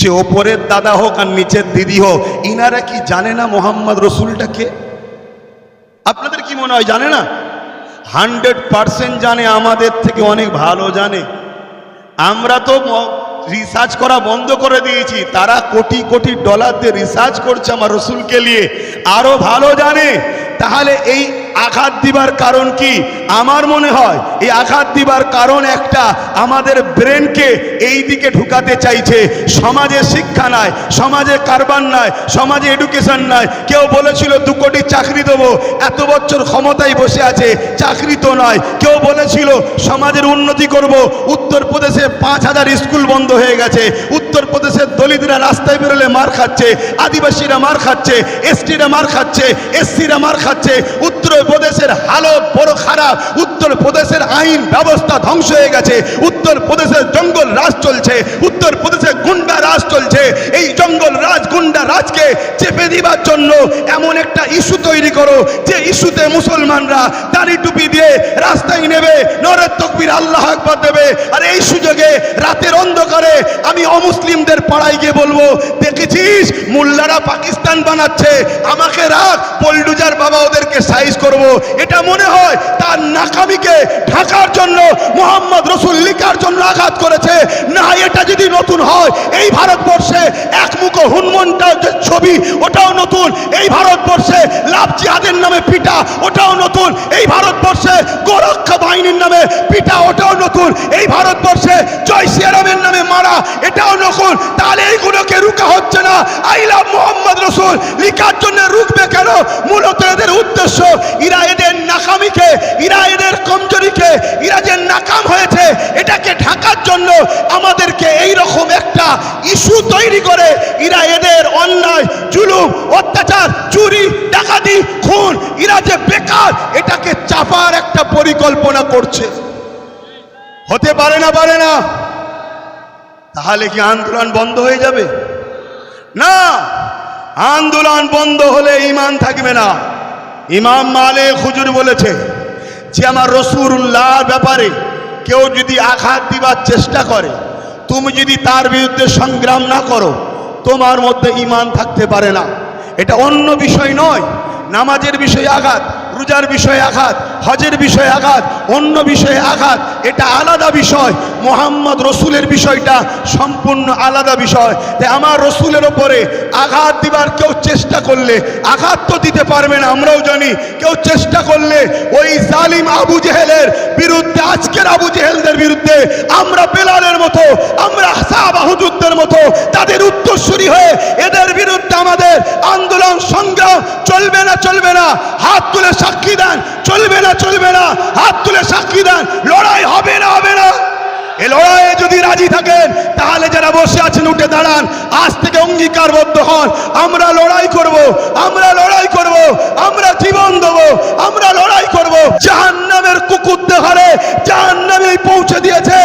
সে ওপরের দাদা হোক আর নিচের দিদি হোক, ইনারা কি জানে না মোহাম্মদ রসুলটা কে? আপনাদের কি মনে হয় জানে না? 100% জানে, আমাদের থেকে অনেক ভালো জানে। আমরা তো রিসার্চ করা বন্ধ করে দিয়েছি, তারা কোটি কোটি ডলার দিয়ে রিসার্চ করছে আমার রসুলকে নিয়ে, আরো ভালো জানে। তাহলে এই আঘাত দিবার কারণ কি? আমার মনে হয় এই আঘাত দিবার কারণ একটা, আমাদের ব্রেনকে এই দিকে ঢুকাতে চাইছে। সমাজে শিক্ষা নাই, সমাজে কারবার নাই, সমাজে এডুকেশন নাই। কেউ বলেছিল 2 কোটি চাকরি দেবো, এত বছর ক্ষমতায় বসে আছে, চাকরি তো নয়। কেউ বলেছিল সমাজের উন্নতি করব, উত্তরপ্রদেশে 5000 স্কুল বন্ধ হয়ে গেছে। উত্তরপ্রদেশের দলিতরা রাস্তায় বেরোলে মার খাচ্ছে, আদিবাসীরা মার খাচ্ছে, এসটিরা মার খাচ্ছে, এসসিরা মার খাচ্ছে। উত্তরপ্রদেশের হালত বড় খারাপ। উত্তরপ্রদেশের আইন ব্যবস্থা ধ্বংস হয়ে গেছে। উত্তরপ্রদেশের জঙ্গল রাজ চলছে, উত্তরপ্রদেশে গুন্ডা রাজ চলছে। এই জঙ্গল রাজ, গুন্ডা রাজকে চেপে দিবার জন্য এমন একটা ইস্যু তৈরি করো যে ইস্যুতে মুসলমানরা দাড়ি টুপি দিয়ে রাস্তায় নেবে, নরে তাকবীর আল্লাহ আকবার দেবে। আর এই সুযোগে রাতের অন্ধকারে আমি অমুসলিমদের পাড়ায় গিয়ে বলবো, দেখেছিস মোল্লারা পাকিস্তান বানাচ্ছে, আমাকে রাখ, পল্ডুজার বাবা ওদেরকে সাইজ করব। এটা মনে হয় তার নাকামিকে ঢাকার জন্য মোহাম্মদ রসুল লিখার জন্য আঘাত করেছে না? এটা যদি নতুন হয়, এই ভারতবর্ষে একমুখ হনুমানটার যে ছবি ওটাও নতুন। এই ভারতবর্ষে লাভ জিহাদের নামে পিটা ওটাও নতুন। এই ভারতবর্ষে গোরক্ষা বাহিনীর নামে পিটা ওটাও নতুন। এই ভারতবর্ষে জয় শ্রীরামের নামে মারা এটাও নতুন। তাহলে এইগুলোকে রুকা হচ্ছে না। আই লাভ মোহাম্মদ রসুল লিখার জন্য রুকবে কেন? মূলত এদের উদ্দেশ্য, এরা এদের নাকামিকে, এরা এদের কমজোরিকে, এরা যে নাকাম হয়েছে এটাকে ঢাকার জন্য আমাদেরকে এই রকম একটা ইস্যু তৈরি করে এরা এদের অন্যায়, জুলুম, অত্যাচার, চুরি, ডাকাতি, খুন, এরা যে বেকার এটাকে চাপার একটা পরিকল্পনা করছে। হতে পারে না, পারে না। তাহলে কি আন্দোলন বন্ধ হয়ে যাবে? না, আন্দোলন বন্ধ হলে ঈমান থাকবে না। ইমাম মালিক হুজুর বলেছে যে আমার রাসূলুল্লাহর ব্যাপারে কেউ যদি আঘাত দিবার চেষ্টা করে, তুমি যদি তার বিরুদ্ধে সংগ্রাম না করো, তোমার মধ্যে ঈমান থাকতে পারে না। এটা অন্য বিষয় নয়। নামাজের বিষয়ে আঘাত, রোজার বিষয়ে আঘাত, হজের বিষয়ে আঘাত, অন্য বিষয়ে আঘাত, এটা আলাদা বিষয়। মোহাম্মদ রসুলের বিষয়টা সম্পূর্ণ আলাদা বিষয়। তাই আমার রসুলের ওপরে আঘাত দিবার কেউ চেষ্টা করলে, আঘাত তো দিতে পারবে না, আমরাও জানি। কেউ চেষ্টা করলে ওই জালিম আবু জেহেলের বিরুদ্ধে, আজকের আবু জেহেলদের বিরুদ্ধে আমরা বেলালের মতো, আমরা সাহাবা হুজুরদের মতো তাদের উত্তরসূরি হয়ে এদের বিরুদ্ধে আমাদের আন্দোলন সংগ্রাম চলবে না, চলবে না। হাত তুলে সাক্ষী দেন, চলবে না, চলবে না। হাত তুলে সাক্ষী দেন, লড়াই হবে না, হবে না। এই লড়াইয়ে যদি রাজি থাকেন তাহলে যারা বসে আছেন উঠে দাঁড়ান, আজ থেকে অঙ্গীকারবদ্ধ হন, আমরা লড়াই করব, আমরা লড়াই করব, আমরা জীবন দেব, আমরা লড়াই করব। জাহান্নামের কুকুরদের ঘরে জাহান্নামেই পৌঁছে দিয়েছে।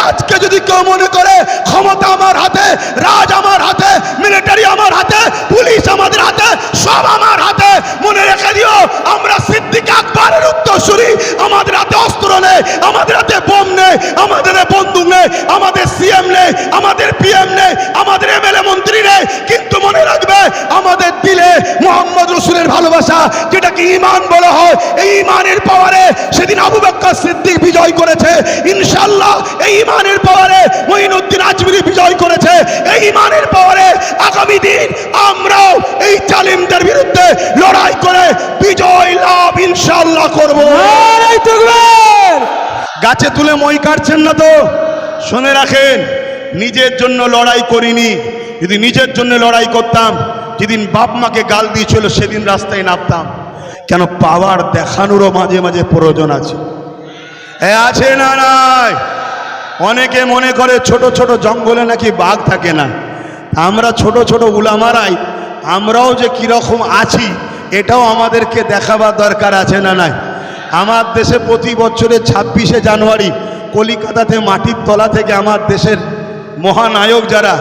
আজকে যদি কেউ মনে করে ক্ষমতা আমার হাতে, রাজ আমার হাতে, মিলিটারি আমার হাতে, পুলিশ আমাদের হাতে, সব আমার হাতে, মনে রেখে দিও আমরা সিদ্দিক আকবরের উত্তরসূরি। আমাদের হাতে অস্ত্র নেই, আমাদের হাতে বোম নেই, আমাদের বন্দুক নেই, আমাদের সিএম নেই, আমাদের পিএম নেই, আমাদের এমএলএ মন্ত্রী নেই, কিন্তু মনে রাখবে আমাদের দিলে মোহাম্মদ রসুলের ভালোবাসা, যেটাকে ঈমান বলা হয়, এই ঈমানের পাওয়ারে সেদিন আবু বকর সিদ্দিক বিজয় করেছে। ইনশাআল্লাহ এই ঈমানের পাওয়ারে মঈনুদ্দিন আজমিরি বিজয় করেছে। এই ঈমানের পাওয়ারে আগামী দিন আমরাও এই জালিমদের বিরুদ্ধে লড়াই করে বিজয় লাভ ইনশাআল্লাহ করব। নারে তাকবীর। গাছে তুলে মই কাটছেন না তো? শুনে রাখেন, নিজের জন্য লড়াই করিনি। যদি নিজের জন্য লড়াই করতাম, যেদিন বাপ মাকে গাল দিয়েছিল সেদিন রাস্তায় নামতাম। কেন? পাওয়ার দেখানোরও মাঝে মাঝে প্রয়োজন আছে। আছে না? নাই। অনেকে মনে করে ছোট ছোট জঙ্গলে নাকি বাঘ থাকে না। আমরা ছোট ছোট উলামারাই আমরাও যে কিরকম আছি এটাও আমাদেরকে দেখাবার দরকার আছে না? নাই। আমার দেশে প্রতি বছরের 26শে জানুয়ারি কলিকাতাতে মাটির তলা থেকে আমার দেশের মহানায়ক যারা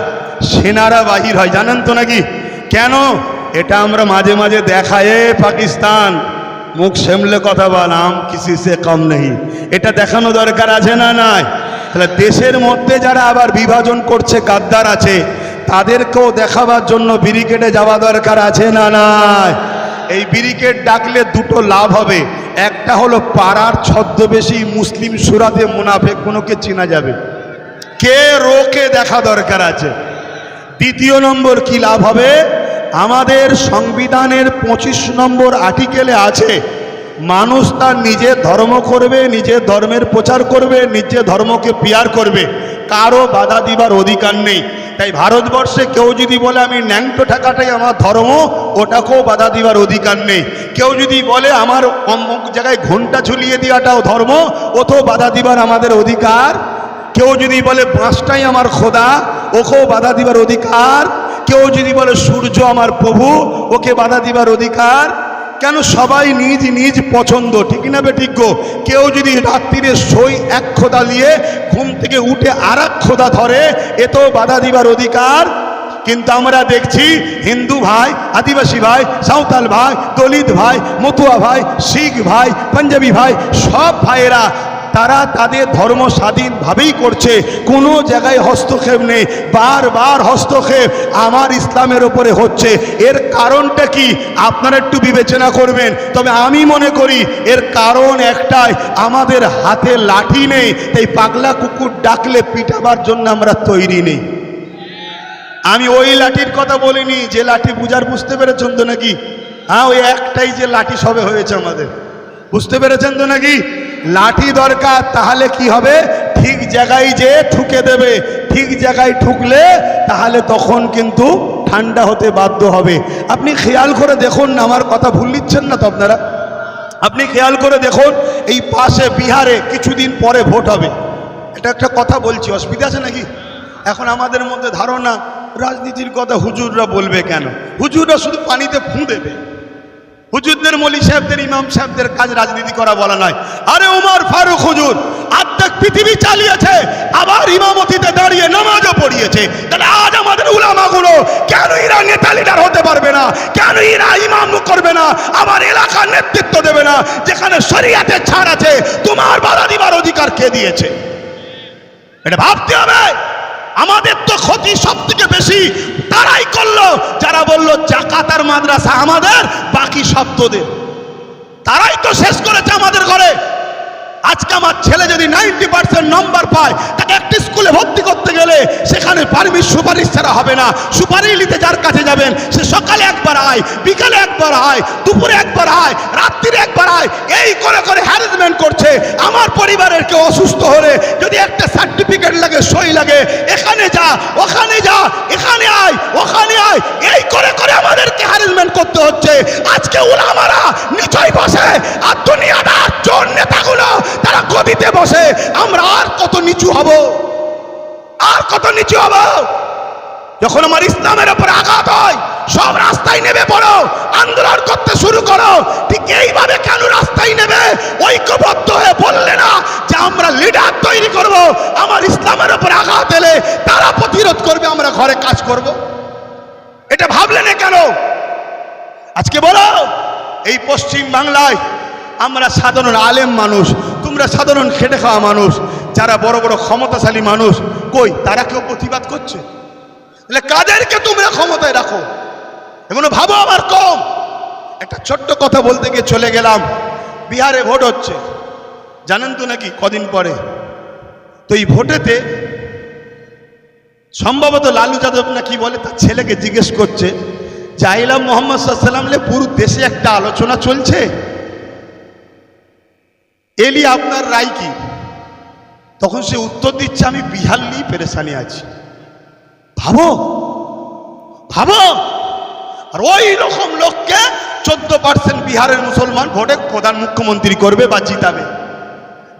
সেনারা বাহির হয়, জানেন তো নাকি? কেন? এটা আমরা মাঝে মাঝে দেখায় পাকিস্তান মুখ সামলে কথা বলাম কিসি সে কম নেই, এটা দেখানো দরকার আছে না? নাই। তাহলে দেশের মধ্যে যারা আবার বিভাজন করছে, গাদ্দার আছে, তাদেরকেও দেখাবার জন্য ব্যারিকেডে যাওয়া দরকার আছে না নাই? এই ব্যারিকেড ডাকলে দুটো লাভ হবে। একটা হলো পাড়ার ছদ্মবেশী মুসলিম সুরাতে মুনাফেকগুলোকে চেনা যাবে, কে রোকে দেখা দরকার আছে। দ্বিতীয় নম্বর কি লাভ হবে, আমাদের সংবিধানের 25 নম্বর আর্টিকেলে আছে মানুষ তার নিজের ধর্ম করবে, নিজের ধর্মের প্রচার করবে, নিজের ধর্মকে পিয়ার করবে, কারো বাধা দিবার অধিকার নেই। তাই ভারতবর্ষে কেউ যদি বলে আমি ন্যাংটো ঠাকাটাই আমার ধর্ম, ওটাকেও বাধা দিবার অধিকার নেই। কেউ যদি বলে আমার অমুক জায়গায় ঘন্টা ঝুলিয়ে দেওয়াটাও ধর্ম, ওতেও বাধা দিবার আমাদের অধিকার। কেউ যদি বলে বাঁশটাই আমার খোদা, ওকেও বাধা দিবার অধিকার। কেউ যদি বলে সূর্য আমার প্রভু, ওকে বাধা দিবার অধিকার। কেন? সবাই নিজ নিজ পছন্দ, ঠিক না বেঠিক গো? কেউ যদি রাত্রিরে সই এক খোদা নিয়ে ঘুম থেকে উঠে আর এক খোদা ধরে, এতেও বাধা দিবার অধিকার। কিন্তু আমরা দেখছি হিন্দু ভাই, আদিবাসী ভাই, সাঁওতাল ভাই, দলিত ভাই, মতুয়া ভাই, শিখ ভাই, পাঞ্জাবি ভাই, সব ভাইয়েরা তারা তাদের ধর্ম স্বাধীনভাবেই করছে, কোনো জায়গায় হস্তক্ষেপ নেই। বারবার হস্তক্ষেপ আমার ইসলামের ওপরে হচ্ছে। এর কারণটা কি আপনারা একটু বিবেচনা করবেন। তবে আমি মনে করি এর কারণ একটাই, আমাদের হাতে লাঠি নেই, তাই পাগলা কুকুর ডাকলে পিটাবার জন্য আমরা তৈরি নেই। আমি ওই লাঠির কথা বলিনি যে লাঠি বুঝতে পেরেছেন তো নাকি? হ্যাঁ, ওই একটাই যে লাঠি সবে হয়েছে আমাদের, বুঝতে পেরেছেন তো নাকি? লাঠি দরকার, তাহলে কি হবে? ঠিক জায়গায় যে ঠুকে দেবে। ঠিক জায়গায় ঠুকলে তাহলে তখন কিন্তু ঠান্ডা হতে বাধ্য হবে। আপনি খেয়াল করে দেখুন না, আমার কথা ভুল নিচ্ছেন না তো আপনারা? আপনি খেয়াল করে দেখুন, এই পাশে বিহারে কিছুদিন পরে ভোট হবে। এটা একটা কথা বলছি, অসুবিধা আছে নাকি? এখন আমাদের মধ্যে ধারণা রাজনীতির কথা হুজুররা বলবে কেন? হুজুররা শুধু পানিতে ফুঁ দেবে। হুজুরদের, মৌলী সাহেবদের, ইমাম সাহেবদের কাজ রাজনীতি করা বলা নয়। আরে ওমর ফারুক হুজুর অর্ধেক পৃথিবী চালিয়েছে, আবার ইমামতিতে দাঁড়িয়ে নামাজও পড়িয়েছে। তাহলে আজ আমাদের উলামাগুলো কেন এরা নেতা লিডার হতে পারবে না? কেন এরা ইমাম করবে না? আমার এলাকার নেতৃত্ব দেবে না? যেখানে শরীয়তের ছাড় আছে, তোমার বাধা দিবার অধিকার কে দিয়েছে? এটা ভাবতে হবে। আমাদের তো ক্ষতি সব থেকে বেশি তারাই করলো যারা বললো জাকাত আর মাদ্রাসা আমাদের, বাকি সব তোদের। তারাই তো শেষ করেছে আমাদের ঘরে। আজকে আমার ছেলে যদি 90% নম্বর পায়, তাকে একটি স্কুলে ভর্তি করতে গেলে সেখানে সুপারিশ ছাড়া হবে না। সুপারিশ নিতে যার কাছে যাবেন, সে সকালে একবার আয়, বিকালে একবার আয়, দুপুরে একবার আয়, রাত্রিরে একবার আয়, এই করে করে হ্যারাসমেন্ট করছে। আমার পরিবারের কেউ অসুস্থ হলে যদি একটা সার্টিফিকেট লাগে, সই লাগে, এখানে যা, ওখানে যা, এখানে আয়, ওখানে আয়, এই করে করে আমাদেরকে হ্যারাসমেন্ট করতে হচ্ছে। আজকে উলামারা নিচয় বসে, আর দুনিয়াদার চোর নেতাগুলো তারা গদিতে বসে। আমরা আর কত নিচু হব? আর কত নিচু হব? যখন আমার ইসলামের উপর আঘাত হয়, সব রাস্তায় নেমে পড়ো, আন্দোলন করতে শুরু করো। ঠিক এইভাবে কেন রাস্তায় নেবে? ঐক্যবদ্ধ হয়ে বললে না যে আমরা লিডার তৈরি করব, আমার ইসলামের উপর আঘাত এলে তারা প্রতিরোধ করবে, আমরা ঘরে কাজ করব। এটা ভাবলে না কেন? আজকে বলো, এই পশ্চিম বাংলায় আমরা সাধারণ আলেম মানুষ, তোমরা সাধারণ খেটে খাওয়া মানুষ, যারা বড় বড় ক্ষমতাশালী মানুষ, কই তারা কেউ প্রতিবাদ করছে? তাহলে কাদেরকে তোমরা ক্ষমতায় রাখো? এগুলো ভাবো আবার কম। একটা ছোট্ট কথা বলতে গিয়ে চলে গেলাম। বিহারে ভোট হচ্ছে, জানেন তো নাকি কদিন পরে? তো এই ভোটেতে সম্ভবত লালু যাদব না কি বলে, তার ছেলেকে জিজ্ঞেস করছে যে আইলাম মোহাম্মদ সাল্লাল্লাহু আলাইহি পুরো দেশে একটা আলোচনা চলছে, এলি আপনার রায় কি? তখন সে উত্তর দিচ্ছে আমি বিহার নিয়ে পেরেশানি আছি। ভাবো ভাবো। আর ওই রকম লোককে 14% বিহারের মুসলমান ভোটে প্রধান মুখ্যমন্ত্রী করবে বা জিতাবে,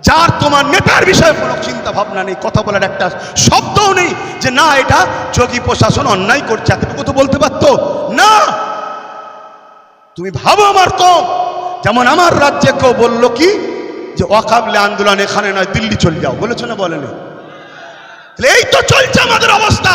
যার তোমার নেতার বিষয়ে কোনো চিন্তা ভাবনা নেই, কথা বলার একটা শব্দও নেই যে না এটা যোগী প্রশাসন অন্যায় করছে, এতটুকু তো বলতে পারতো না। তুমি ভাবো আমার কম। যেমন আমার রাজ্যে কেউ বললো কি যে ওয়াকাবলে আন্দোলন এখানে নয়, দিল্লি চলে যাও, বলেছো না বলেনি? এই তো চলছে আমাদের অবস্থা।